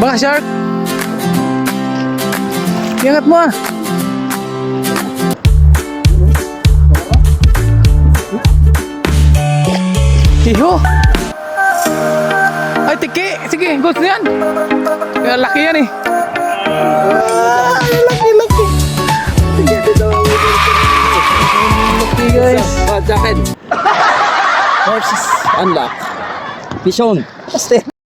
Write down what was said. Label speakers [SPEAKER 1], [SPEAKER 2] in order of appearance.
[SPEAKER 1] Baka shark. Iangat mo ah. Hiho. Ay, tiki. Sige, gusto yan. Kaya laki yan eh. Laki. Laki guys.
[SPEAKER 2] Jacket.
[SPEAKER 1] Horses.
[SPEAKER 2] Unlock. Pison.
[SPEAKER 1] Step.